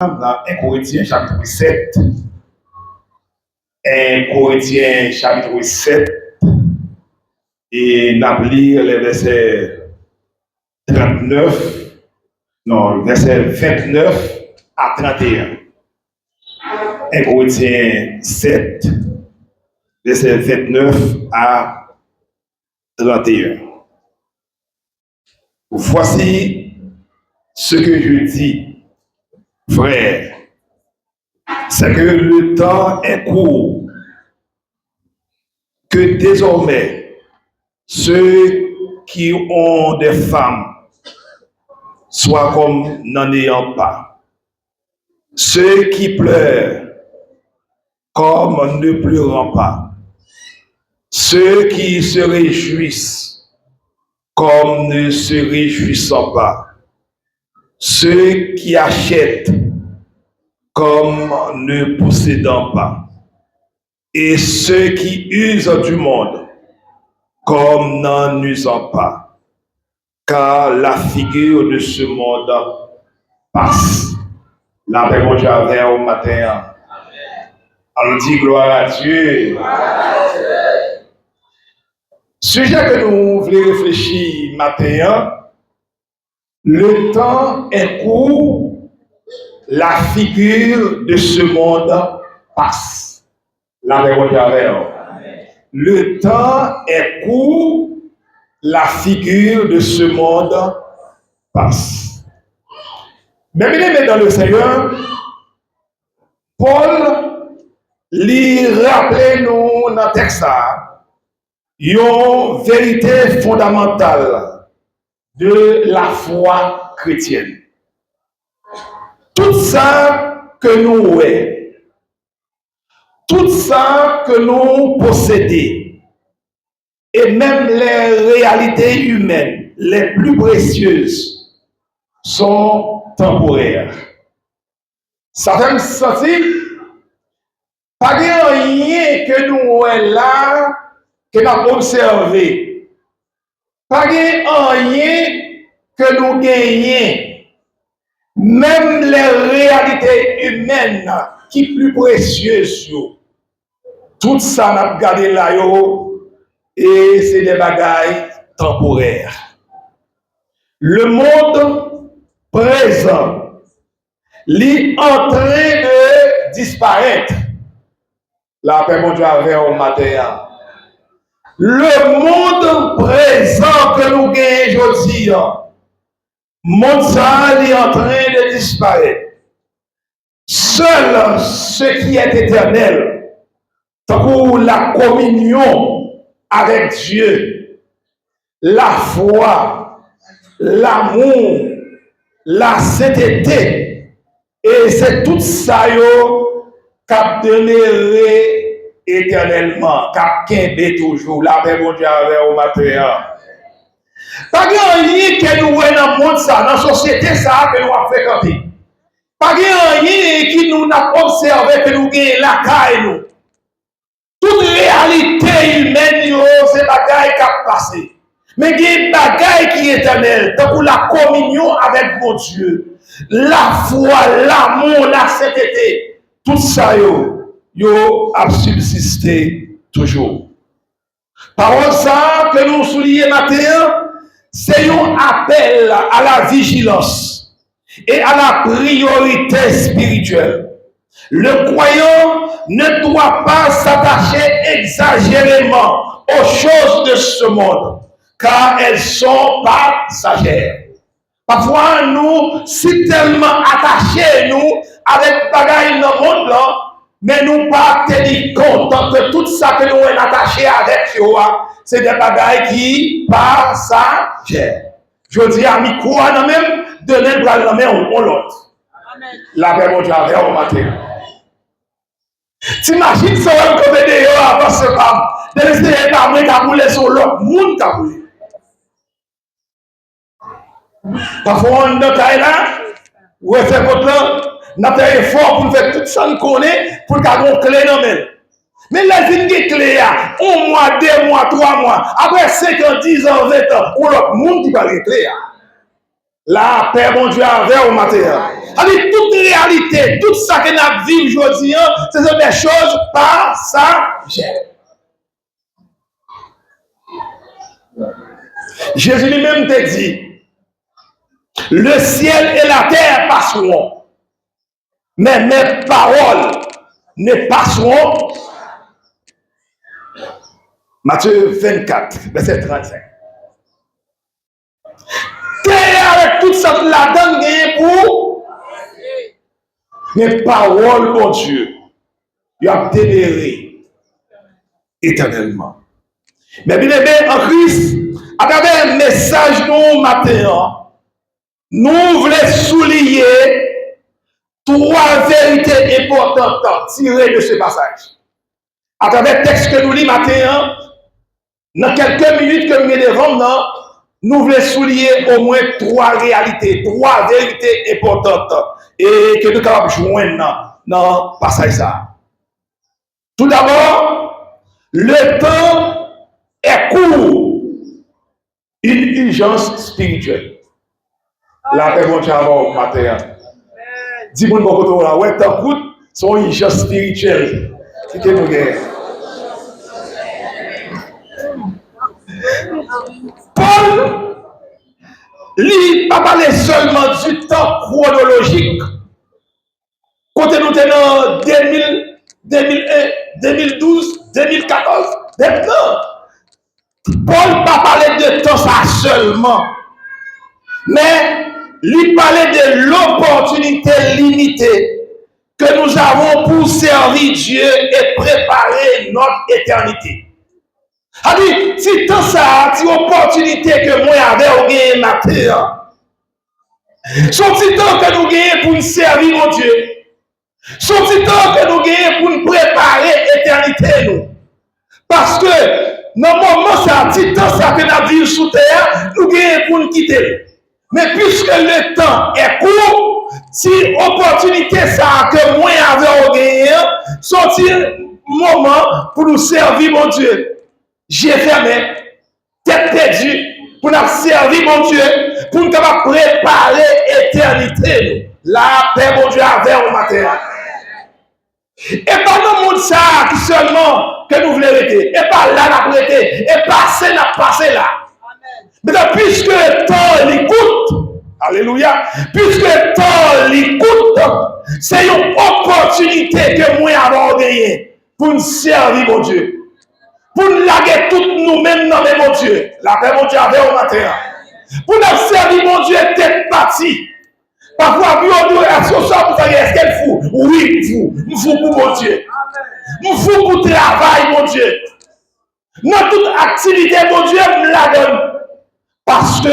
dans 1 Corinthiens chapitre 7. 1 Corinthiens chapitre 7. Et nous lire les versets 39, non, versets 29 à 31. 1 Corinthiens 7, versets 29 à 31. Voici ce que je dis, frère, c'est que le temps est court, que désormais, ceux qui ont des femmes soient comme n'en ayant pas, ceux qui pleurent comme ne pleurant pas, ceux qui se réjouissent comme ne se réjouissant pas, ceux qui achètent comme ne possédant pas, et ceux qui usent du monde comme n'en usant pas, car la figure de ce monde passe. La paix mon Dieu avec au matin. On dit gloire à Dieu. Sujet que nous voulons réfléchir matin, le temps est court, la figure de ce monde passe. La paix mon Dieu avec. Le temps est court, la figure de ce monde passe. Mais bien dans le Seigneur, Paul lui rappelle nous dans le texte une vérité fondamentale de la foi chrétienne. Tout ça que nous voyons, tout ça que nous possédons, et même les réalités humaines les plus précieuses sont temporaires. Ça fait me sentir, pas rien que nous voyons là, que nous avons observé. Pas rien que nous gagnons. Même les réalités humaines qui sont plus précieuses, tout ça n'a pas gardé là, et c'est des bagailles temporaires. Le monde présent est en train de disparaître. La paix mon Dieu avec au matin. Le monde présent que nous gagnons aujourd'hui, le monde est en train de disparaître. Seul ce qui est éternel, pour la communion avec Dieu, la foi, l'amour, la sainteté, et c'est tout ça qu'a demeuré éternellement, qu'a qu'imbé toujours, la paix mon Dieu avec au matin. Pas rien que nous voyons dans le monde, ça, dans la société ça, que nous avons fréquenté. Pas rien qui nous a observé, que nous gagnons la caille, nous. Toute réalité humaine, c'est bagaille qui a passé. Mais il y a une bagaille qui est éternelle, pour la communion avec mon Dieu, la foi, l'amour, la sainteté, tout ça, a subsisté toujours. Par ça que nous soulignons matin, c'est un appel à la vigilance et à la priorité spirituelle. Le croyant ne doit pas s'attacher exagérément aux choses de ce monde, car elles sont passagères. Parfois, nous sommes tellement attachés, nous, avec bagaille dans le monde, là, mais nous pas tenir compte que tout ça que nous sommes attachés avec, c'est des bagailles qui passagères. Je dis à mi-coup, même, donner le bras de la main ou l'autre. La paix, mon Dieu, au matin. T'imagines ça, comme des avant ce femme, de laisser ta main qui boule sur l'autre, monde qui boule. Parfois, on est là, ou on fait votre là, on a fait effort pour faire tout ça, on connaît, pour qu'on ait une clé dans le. Mais la vie qui est clé, 1 mois, 2 mois, 3 mois, après 5 ans, 10 ans, 20 ans, ou l'autre monde qui parle de clé. La paix, mon Dieu, avec au matin. Avec toute réalité, tout ça que nous vivons aujourd'hui, ce sont des choses passagères. Jésus lui-même te dit, le ciel et la terre passeront, mais mes paroles ne passeront. Matthieu 24, verset 35. Avec toute cette la donne pour mes paroles, mon Dieu, il a déméré éternellement. Mais bien aimé en Christ, à travers un message nous matin, nous voulons souligner trois vérités importantes tirées de ce passage. À travers le texte que nous lisons matin, dans quelques minutes que nous mettons devant nous voulons souligner au moins trois réalités, trois vérités importantes et que nous sommes capables de joindre dans le passage. Tout d'abord, le temps est court, une urgence spirituelle. La paix bon Dieu avant matin. Dis-moi beaucoup là, ouais, temps court, c'est une urgence spirituelle. C'est que nous gagnons. Paul, lui, n'a pas parlé seulement du temps chronologique. Quand nous sommes en 2000, 2001, 2012, 2014, maintenant, Paul n'a pas parlé de temps ça seulement, mais lui parlait de l'opportunité limitée que nous avons pour servir Dieu et préparer notre éternité. C'est-à-dire, si tant ça, si opportunité que moi j'avais au gagné matin, son petit temps que nous gagnons pour nous servir mon Dieu, son petit temps que nous gagnons pour nous préparer l'éternité nous. Parce que normalement ça, petit temps ça que nous vivons sous terre, nous gagnons pour nous quitter. Mais puisque le temps est court, si opportunité ça que moi j'avais au gagné, son petit moment pour nous servir mon Dieu. J'ai fermé, tête perdue, pour nous servir mon Dieu, pour nous préparer l'éternité. La paix, mon Dieu, avec au matin. Et pas dans le monde ça qui seulement que nous voulons arrêter. Et pas là, nous arrêter. Et passer, nous passer là. Mais puisque le temps l'écoute, alléluia, puisque le temps l'écoute, c'est une opportunité que moi avons gagnée pour nous servir mon Dieu. Pour nous laguer toutes nous-mêmes dans mon Dieu. La paix, mon Dieu, avec au matin. Pour nous servir, mon Dieu, tête partie. Parfois, on dit, est-ce qu'elle fout? Oui, fou. Nous fou pour mon Dieu. Nous fou pour le travail, mon Dieu. Dans toute activité, mon Dieu, me la donne. Parce que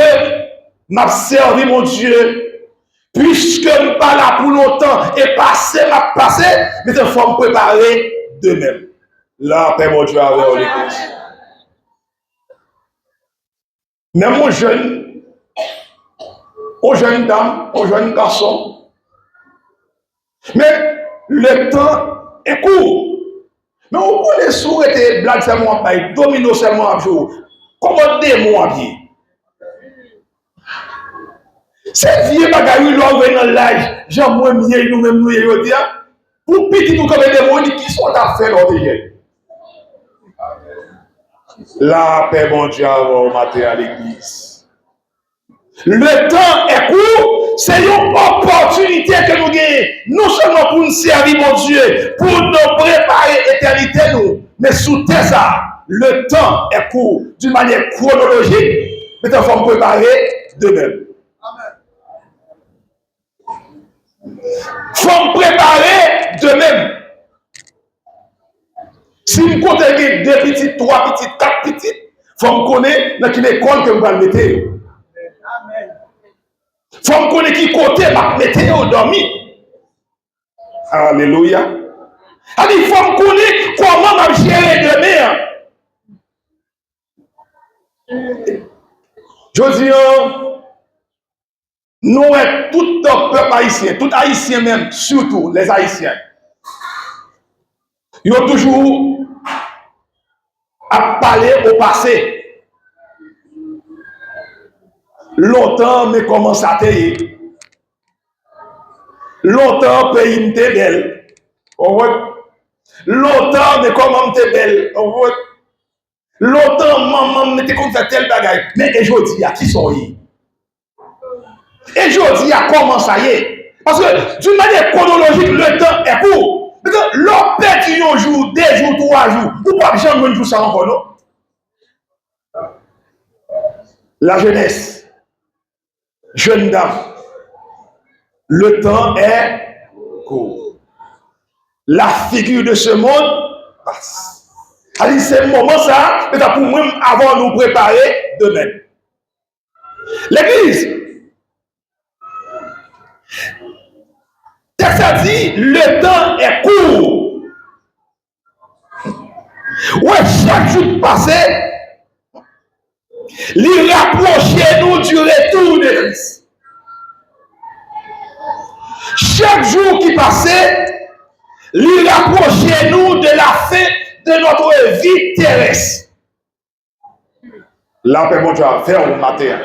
m'a servi, mon Dieu. Puisque je ne suis pas là pour longtemps et passer, m'a passé, mais il faut me préparer de même. La paix, mon Dieu, avec l'église. Même aux jeunes dames, aux jeunes garçons. Mais le temps est court. Mais on connaît souvent que blagues seulement à domino seulement à jour. Comment démon à pied? Ces vieux bagailles, l'on vient dans l'âge, j'aime moins mieux, nous-mêmes, nous, dire, pour petit nous comme des démons qui sont à faire l'ordre. La paix, mon Dieu, au matin à l'église. Le temps est court, c'est une opportunité que nous gagnons, non seulement pour nous servir, mon Dieu, pour nous préparer l'éternité, nous, mais sous ça, le temps est court, d'une manière chronologique, mais il faut nous préparer de même. Il faut nous préparer de même. Si nous comptons deux petites, trois petites, quatre petites, il faut me connaître dans quelle école que vous allez mettre. Il faut me connaître qui côté va mettre au dormi. Alléluia. Il faut me connaître comment va gérer demain. Je dis, nous sommes tout le peuple haïtien, tout haïtien même, surtout les haïtiens. Ils ont toujours à parler au passé. Longtemps, mais comment ça t'est? Longtemps, pays m'était belle. Longtemps, mais comment m'était belle. Longtemps, maman m'était comme ça tel bagaille. Mais aujourd'hui, à qui sont ils? Et aujourd'hui, à comment ça y est? Parce que d'une manière chronologique, le temps est court. L'on perd un jour, 2 jours, 3 jours. Ou pas jamais un jour ça encore, non? La jeunesse, jeune dame, le temps est court. La figure de ce monde passe. Allez, c'est le moment ça, mais pour moi, avant de nous préparer demain. L'église, ça dit, le temps est court. Ouais, chaque jour passé, il rapproche nous du retour de Christ. Chaque jour qui passait, il rapproche nous de la fin de notre vie terrestre. Là, on peut faire au matin.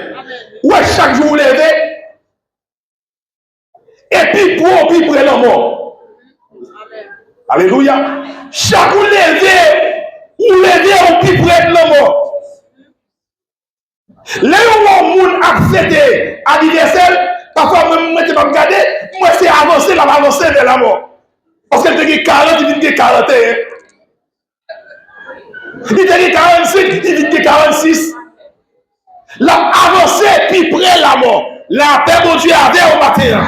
Ouais, chaque jour, vous levez. Et puis, pour près la mort. Alléluia. Chaque jour, vous levez au plus près de la mort. Là où on a fêté anniversaire, parfois, même moi, je ne pas regarder, moi, c'est avancer, là, avancer vers la mort. Parce qu'elle te dit 40, il dit 41. Il te dit 45, il dit 46. Là, avancer, puis près la mort. La paix, mon Dieu, avait au matin.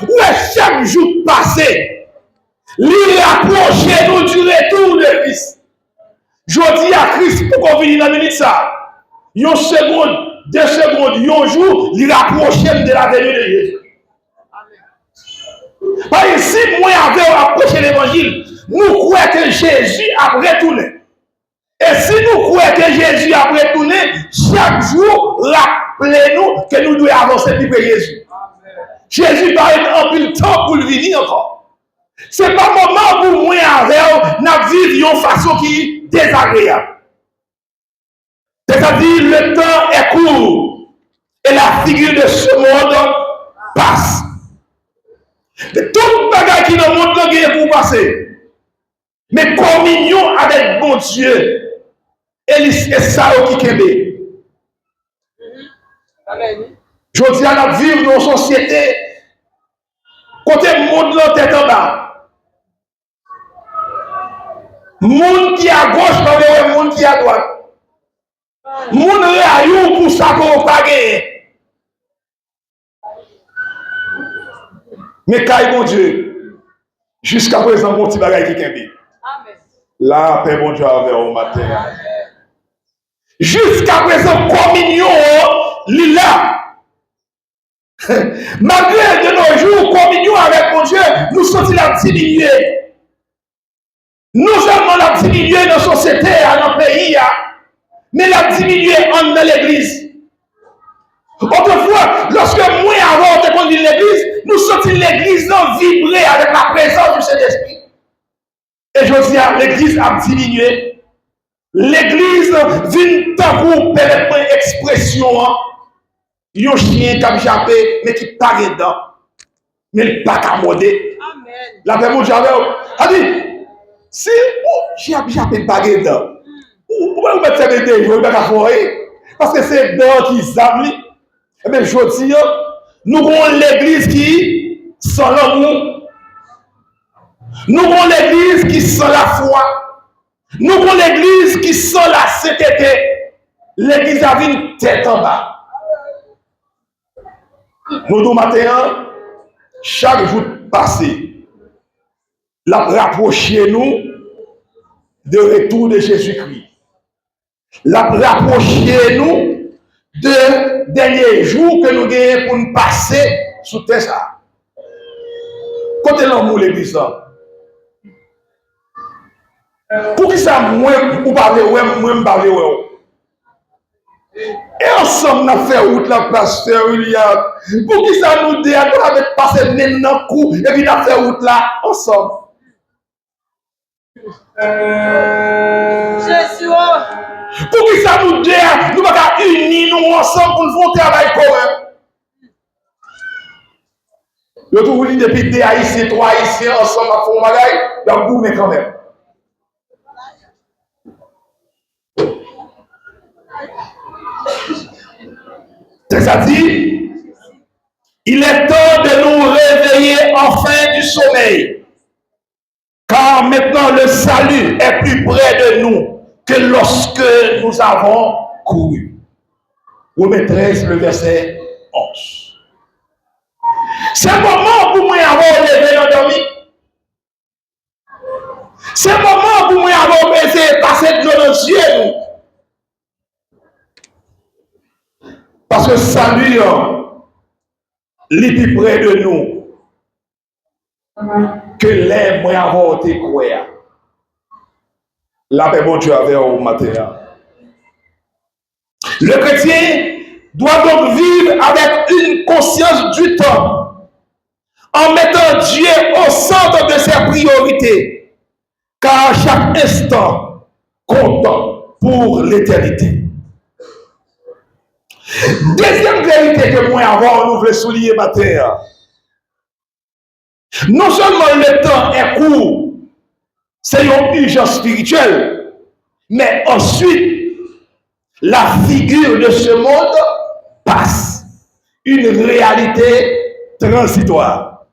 Ouais, chaque jour passé, il rapproche nous du retour de Christ. Je dis à Christ, pour qu'on vienne dans la minute ça. Une seconde, 2 secondes, un jour, il rapproche de la venue de Jésus. Parce que si moi j'avais approché l'évangile, nous croyons que Jésus a retourné. Et si nous croyons que Jésus a retourné, chaque jour, rappelez-nous que nous devons avancer plus que Jésus. Jésus va être en plus de temps pour venir encore. Ce n'est pas le moment pour moi avec nous vivre d'une façon qui est désagréable. C'est-à-dire le temps est court et la figure de ce monde passe. De toute bagarre qui nous montre que pour passer. Mais communion avec bon Dieu, et c'est ça qui kembe. Je dis à la vivre dans une société, côté monde là tête en bas. Monde qui est à gauche, pas le monde qui est à droite. Monde réaillou pour ça qu'on pas gagner. Mais quand bon Dieu, jusqu'à présent, mon petit bagage qui kembe. La paix, bon Dieu, avec au matin. Jusqu'à présent, communion, lila. Malgré de nos jours, communion avec mon Dieu, nous sommes la diminuer. Nous seulement la diminuer dans la société, dans notre pays, mais la diminuer dans l'église. Autrefois, lorsque moi avant de conduire l'église, nous sommes l'église vibrer avec la présence du Saint-Esprit. Et je dis à l'église a diminué. L'église vient tant pour permettre une expression. Un chien qui a jappé, mais qui pas dedans. Mais il pas accommodé. La paix, mon Dieu, a dit, si j'ai jappé pas dedans, pourquoi vous mettez ça dedans? Je ne vais pas faire. Parce que c'est dedans qui s'amène. Eh bien, je dis, nous avons l'église qui sent l'amour. Nous avons l'église qui sent la foi. Nous avons l'église qui sent la sainteté. L'église a une tête en bas. Nous nous matin, chaque jour passé, la rapprocher nous de retour de Jésus-Christ. La rapprocher nous de dernier jour que nous gagnons pour nous passer sous terre. Côté l'amour l'église là. Pour qui ça, moi, ou parler, moi, parler, et ensemble, nous fait route la pasteur William. Pour qui ça nous dit, nous avons passé maintenant coup, et puis nous fait route là, ensemble. Jésus. Pour qui ça nous dit, nous allons unir nous ensemble pour nous faire un travail commun. Yo tout dit depuis 2 Haïtiens, 3 Haïtiens ensemble à fond bagaille, il a boumé quand même. C'est ça dit, il est temps de nous réveiller enfin du sommeil. Car maintenant le salut est plus près de nous que lorsque nous avons couru. Romains 13, le verset 11. C'est le moment pour moi avoir levé l'endormi. C'est le moment pour moi avoir essayé de passer de l'eau dans Dieu. Parce que salut est plus près de nous que les moi avoir été croyants. La paix bon Dieu avec au matin. Le chrétien doit donc vivre avec une conscience du temps, en mettant Dieu au centre de ses priorités, car chaque instant compte pour l'éternité. Deuxième vérité que moi avant nous voulons souligner matin, non seulement le temps est court, c'est une urgence spirituelle, mais ensuite la figure de ce monde passe, une réalité transitoire.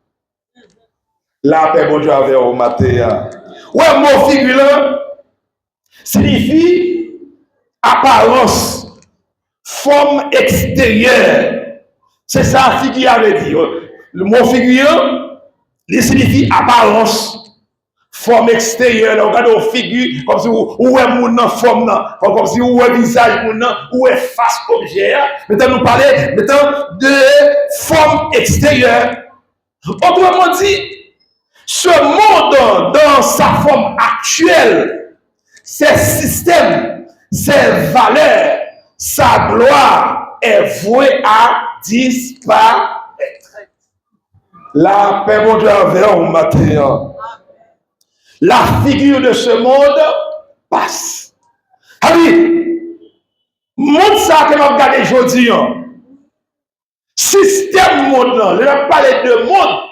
La paix, bon Dieu, avec au matin. Ouais, mon figure là signifie apparence, forme extérieure. C'est ça, figure avait dit. Le mot figure, il signifie apparence, forme extérieure. On regarde aux figures comme si où est mon forme, comme si où est visage mon où est face objet. Maintenant nous parlons maintenant de forme extérieure. Autrement dit, ce monde dans sa forme actuelle, ses systèmes, ses valeurs, sa gloire est vouée à disparaître. La paix mon Dieu avec au matin. La figure de ce monde passe. Allez, monde ça que nous regardons aujourd'hui, système monde, je vais parler de monde,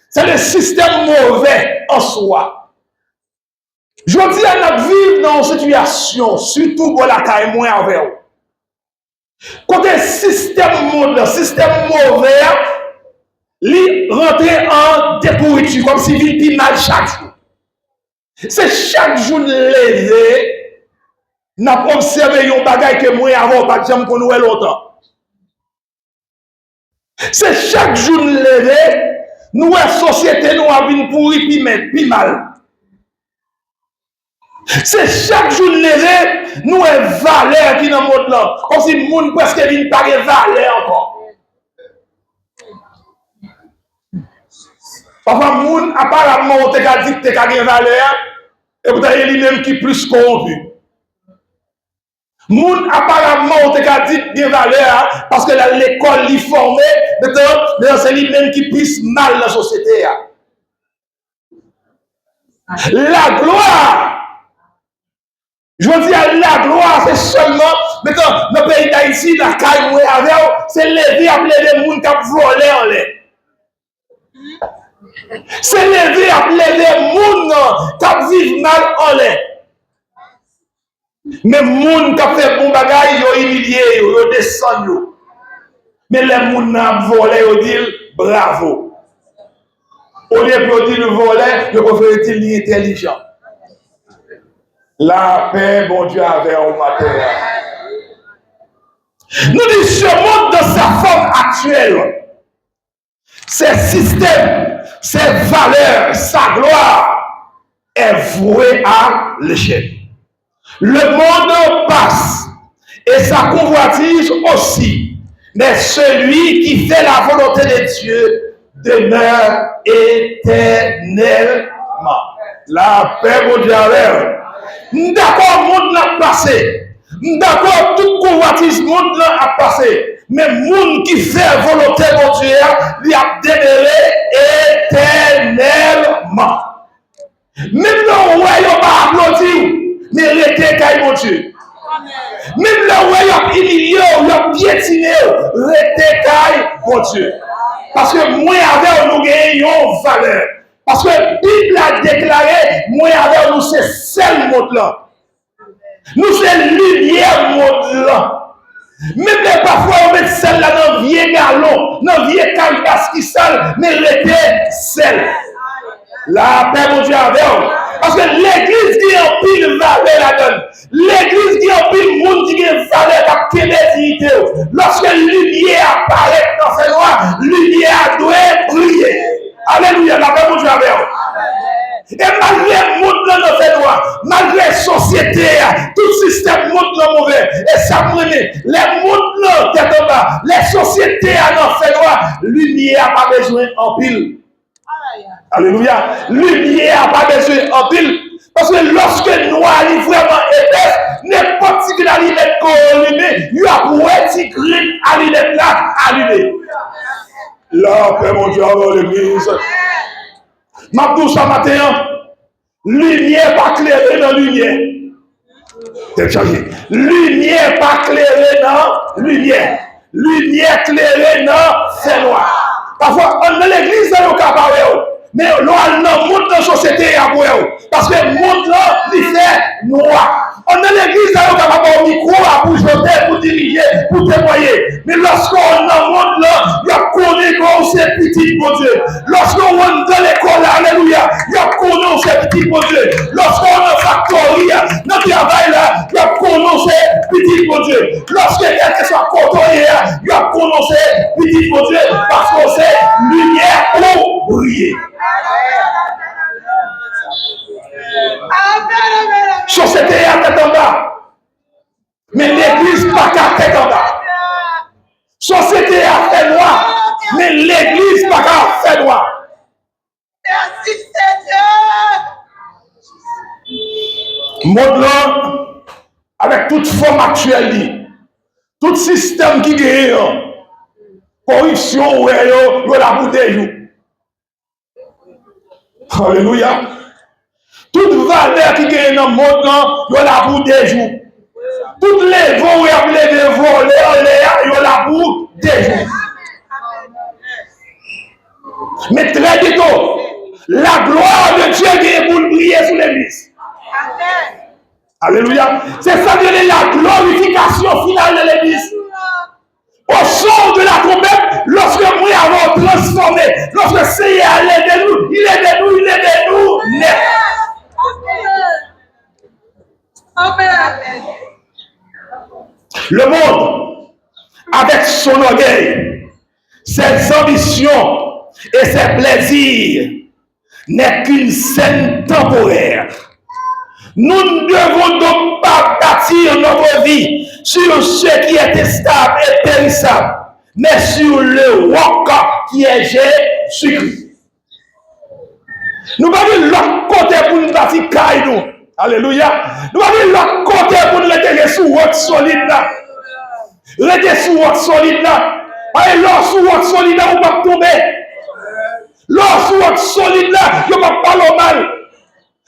c'est le système mauvais en soi. Je dis à notre vie dans une situation, surtout pour la caille moins avec vous. Côté système monde, système mauvais, il rentre en dépourriture, comme si il vit mal chaque jour. C'est chaque jour levé, n'a pas observé un bagage que moi avant, pas de qu'on nous longtemps. C'est chaque jour levé, nous la société nous a vu pourri puis mal. C'est chaque jour levé, nous avons valeur qui dans le monde là. Comme si le monde presque vient pas de valeur encore. Parfois, le monde apparemment, on t'a dit que tu as une valeur, et vous avez lui-même qui est plus corrompu. Le monde apparemment, on t'a dit que tu as une valeur, parce que l'école l'y formé, maintenant, c'est lui-même qui pisse mal dans la société. La gloire, je veux dire, la gloire, c'est seulement, maintenant, dans le pays d'Haïti, la caille, c'est lever, appeler les gens qui ont volé en l'air. C'est lever, appeler les gens qui vivent mal en l'air. Mais les gens qui ont fait bon bagage, ils ont humilié, ils ont descendu. Mais les gens qui ont volé, ils disent bravo. Au lieu de dire voler, ils préfèrent dire intelligent. La paix, bon Dieu, avec au matin. Nous disons ce monde dans sa forme actuelle, ses systèmes, ses valeurs, sa gloire est vouée à l'échec. Le monde passe et sa convoitise aussi, mais celui qui fait la volonté de Dieu demeure éternellement. La paix, mon Dieu, d'accord, le monde l'a passé. D'accord, toute convoitise, le monde l'a passé. Mais le monde qui fait volonté de Dieu, il a demeuré éternellement. Même là où il n'y a pas applaudi, mais il était caille mon Dieu. Même là où il y a humilié, il y a piétiné, il était caille mon Dieu. Parce que moi avec nous gagnons valeur. Parce que la Bible a déclaré, moi avec nous c'est seul monde là. Nous c'est lumière monde là. Même parfois on met celle là dans le vieux galon, dans le vieux calbas qui sale, mais rester seul. La paix mon Dieu avec vous. Parce que l'église qui en pile valeur la donne. L'église qui en pile monde qui a valeur qui a dignité. Lorsque la lumière apparaît dans ses lois, lumière doit briller. Alléluia, la paix mon Dieu avec vous. Et malgré le monde dans ses lois, malgré la société, tout système monde dans mauvais. Et ça me remet, les mondes là, tête en bas, les sociétés dans ses lois, lumière n'a pas besoin en pile. Alléluia. Lumière n'a pas besoin en pile. Parce que lorsque noir est vraiment épaisse, n'importe qui a l'idée qu'on allumé, il y a pour être green à l'idée là allumé. Là, Père mon Dieu, avant l'église. Ma douce ce matin, lumière pas clairée dans lumière. C'est chargé. Lumière pas clairée dans lumière. Lumière clairée dans c'est noir. Parfois, on dans l'église, on est capable. Mais l'on monte dans la société à vous. Parce que le monde là, il fait noir. On est l'église, on est capable au micro, pour jeter, pour diriger, pour témoigner. Mais lorsqu'on est dans le monde là, il y a connu qu'on c'est petit pour Dieu. Lorsqu'on est dans l'école, alléluia, il y a connu c'est petit pour Dieu. Lorsqu'on est dans la factory, dans le travail là, il y a connu c'est petit pour Dieu. Lorsque quelqu'un soit côtoyé, il y a connu c'est petit pour Dieu. Parce que c'est lumière pour briller. Société à tête en bas. Mais l'église pas qu'à tête en bas. Société a fait noir. Mais l'église pas qu'à fait noir. Merci Seigneur. Monde là, avec toute forme actuelle, tout système qui gagne, corruption, ou la bouteille. Alléluia. Toute valeur qui gagne dans le monde, il y a la boue des jours. Toutes les vents où il y a des voleurs, il y a la boue des jours. Mais très bientôt, la gloire de Dieu qui est pour briller sur l'église. Alléluia. C'est ça que la glorification finale de l'église. Au son de la trompette, lorsque nous avons transformé, lorsque le Seigneur est de nous, il est de nous, il est de nous, net. Amen. Le monde, avec son orgueil, ses ambitions et ses plaisirs, n'est qu'une scène temporaire. Nous ne devons donc pas bâtir notre vie sur ce qui est stable et périssable, mais sur le roc qui est Jésus-Christ. Nous ne pouvons pas dire l'autre côté pour nous bâtir caillou. Alléluia. Nous ne pouvons pas dire l'autre côté pour nous rester sous roc solide là. Rester sous roc solide là. Parce que l'or sous roc solide là, on ne va pas tomber. L'or sous roc solide là, on ne va pas parler mal.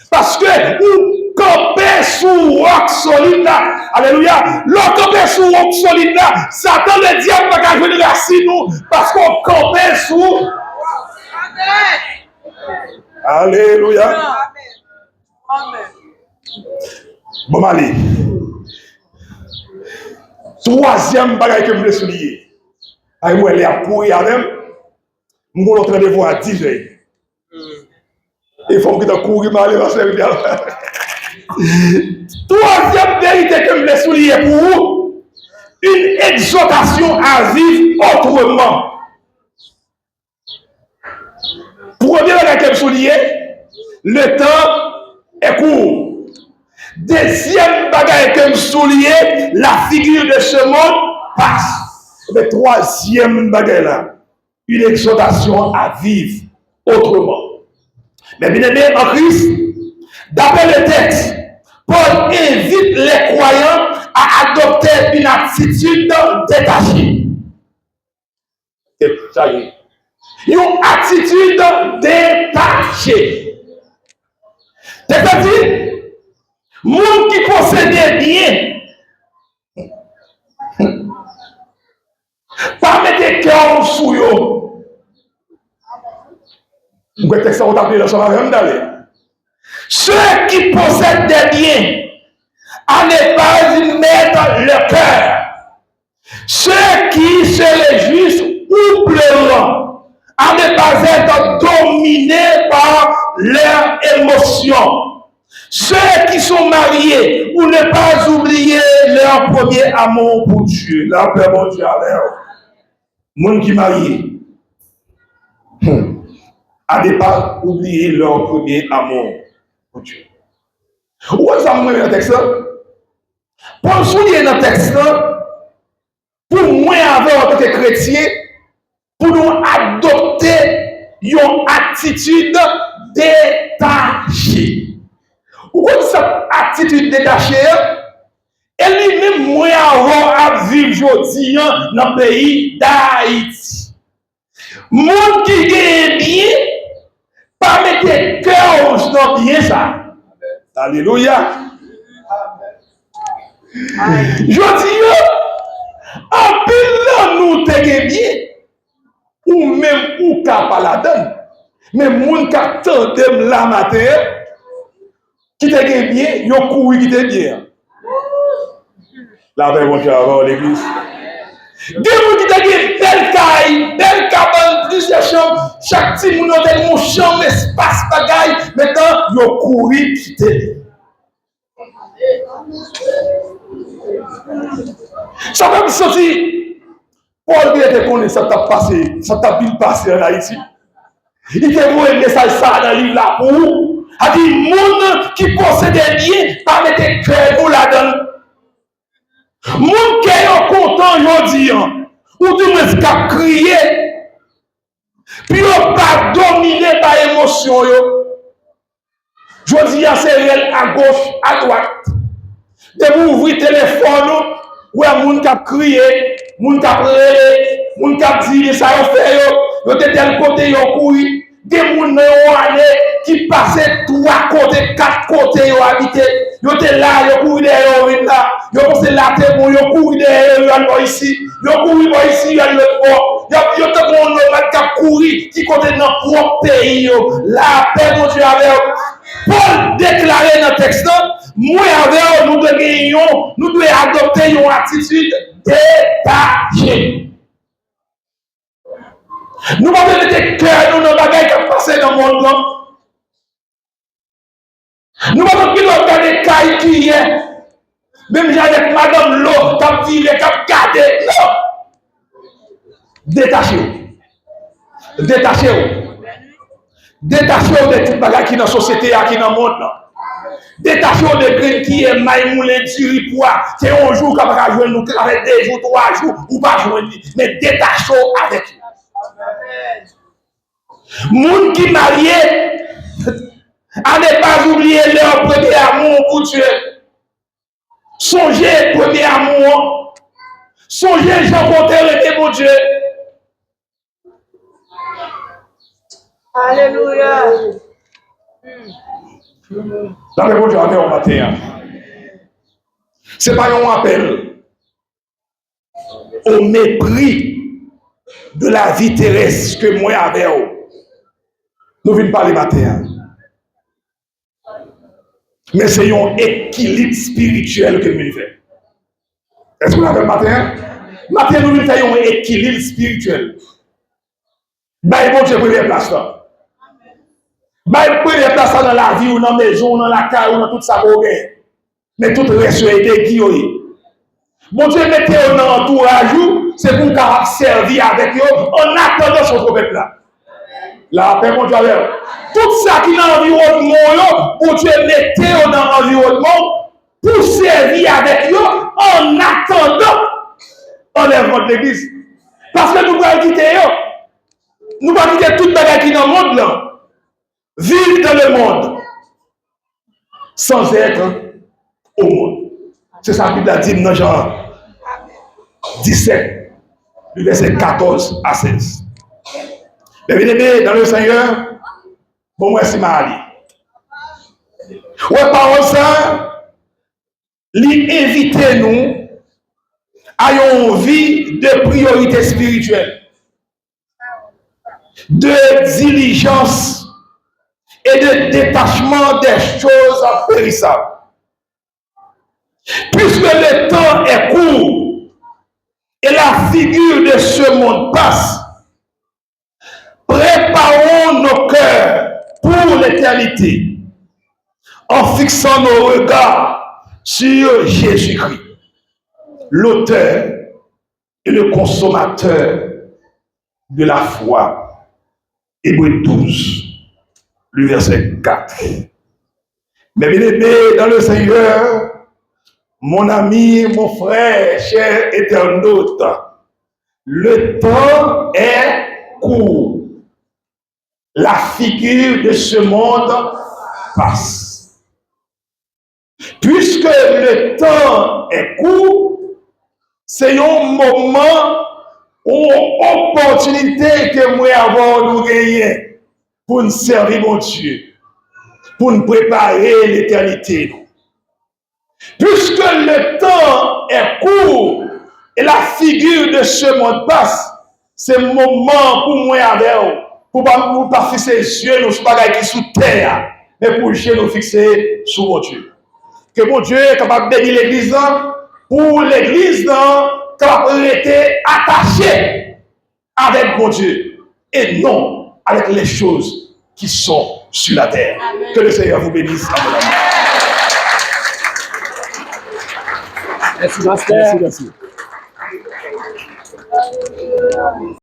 Parce que nous camper sous roc solide là. Alléluia. L'on camper sous roc solide là. Satan le diable va pas venir racine nous parce qu'on camper sous. Amen. Alléluia. Amen. Bon, allez. Troisième bagaille que je voulais souligner. Aïe, moi, elle est à courir avec. Nous allons train de voir à 10 heures. Il faut que tu courir, mais allez, troisième vérité que je voulais souligner pour vous, une exhortation à vivre autrement. Premier bagage que je souligner, le temps est court. Deuxième bagage que je souligner, la figure de ce monde passe. Le troisième bagage là, une exhortation à vivre autrement. Mais bien aimé en Christ, d'après le texte, Paul invite les croyants à adopter une attitude détachée. Une attitude détachée. C'est-à-dire, monde qui possède bien, pas mettre cœur sous eux. Vous avez texte, vous avez d'aller. Ceux qui possèdent des biens, à ne pas y mettre le cœur. Ceux qui se réjouissent oublieront, à ne pas être dominés par leurs émotions. Ceux qui sont mariés, ou ne pas oublier leur premier amour pour Dieu. La paix, bon Dieu, avec monde qui marié, à ne pas oublier leur premier amour pour Dieu. Où est-ce que vous avez le texte là? Pour souligner dans le texte là, pour moi, en tant que chrétien, pour nous adopter une attitude détachée. Ou comme cette attitude détachée, elle est même moins avant à vivre aujourd'hui dans le pays d'Haïti. Monde qui gagne bien, pas mettre cœur dans bien ça. Alléluia. Je dis, en pile nous te bien, ou même ou ka pas la donne, mais moun ka tandem la matin, qui te bien, yo couru qui te bien. La paix, bon Dieu, avant l'église. Des gens qui te bien, belle caille, belle cabane, plusieurs chambres, chaque petit moun a mon chambre, espace, bagaille, maintenant, yo couru qui te bien. Ça va me sortir. Paul qui était connu, ça t'a passé, ça t'a bien passé en Haïti. Il te voit un message ça dans le livre là pour vous. A dit, monde qui possède des biens, pas mettre cœur pour la donne. Monde qui est content, je dis, ou du moins qui crier, puis on pas dominé par l'émotion. Je dis, c'est réel à gauche, à droite. De vous ouvrir le téléphone, où il y a des gens qui crient, des gens qui relèvent, des gens qui disent ça, ils ont fait, tel côté, ils ont couru. Des gens qui passaient 3 côtés, 4 côtés, ils ont habité. Ils étaient là, ils ont couru derrière, ils ont passé la tête, ils ont couru derrière, ils ont ici, ils ont couru ici, ils ont l'autre bord. Ils ont couru, qui côté dans le propre pays. La paix dont tu avais. Paul déclarait dans le texte, moi avec nous devons adopter une attitude détachée. Nous devons mettre cœur dans nos bagages qui passent dans le monde. Nous devons regarder caille qui est. Même avec Madame Lo, qui a viré, qui a gardé. Non. Détachez-vous. Détachez-vous. Détachez-vous de tout bagage qui est dans la société, qui est dans le monde. Détachez-vous de graines qui est maïmoulé, tiripois. C'est un jour qu'on va jouer, nous avec 2 jours, 3 jours, ou pas jouer. Mais détachez-vous avec nous. Moun qui marié, à ne pas oublier leur premier amour pour Dieu. Songez premier amour. Songez Jean Côté pour Dieu. Alléluia. La réponse que j'avais au matin, ce n'est pas un appel au mépris de la vie terrestre que moi avec vous. Nous venons parler matin. Mais c'est un équilibre spirituel que nous faisons. Est-ce que vous l'avez matin? Matin, nous venons faire un équilibre spirituel. Bah, bon Dieu, première place là. Bah, première place dans la vie, ou dans la maison, ou dans la caille, ou dans tout ça, mais tout reste aidé qui est. Bon Dieu, mettez-vous dans l'entourage, c'est pour qu'on servir avec eux en attendant son prophète là. La paix, mon Dieu, tout ça qui est dans l'environnement, bon Dieu, mettez-vous dans l'environnement pour servir avec eux en attendant l'enlèvement de l'église. Parce que nous allons quitter eux. Nous allons quitter toute bagarre qui est dans le monde là. Vivre dans le monde sans être au monde. C'est ça que la Bible a dit dans Jean 17, le verset 14 à 16. Mais bien aimé dans le Seigneur, bon moi c'est ma vie. Ouais, parole ça, invitez nous à une vie de priorité spirituelle, de diligence et de détachement des choses périssables. Puisque le temps est court et la figure de ce monde passe, préparons nos cœurs pour l'éternité en fixant nos regards sur Jésus-Christ, l'auteur et le consommateur de la foi. Hébreux 12, le verset 4. Mais bien aimé dans le Seigneur, mon ami, mon frère, cher internaute, le temps est court. La figure de ce monde passe. Puisque le temps est court, c'est un moment ou opportunité que moi avons nous gagner pour nous servir mon Dieu, pour nous préparer l'éternité. Puisque le temps est court et la figure de ce monde passe, c'est le moment pour moi avec vous, pour pas fixer les yeux sur les qui sous terre, mais pour nous fixer sur mon Dieu. Que mon Dieu est capable de bénir l'église pour l'église capable d'être attachée avec mon Dieu et non avec les choses qui sont sur la terre. Amen. Que le Seigneur vous bénisse. Merci, Master. Merci.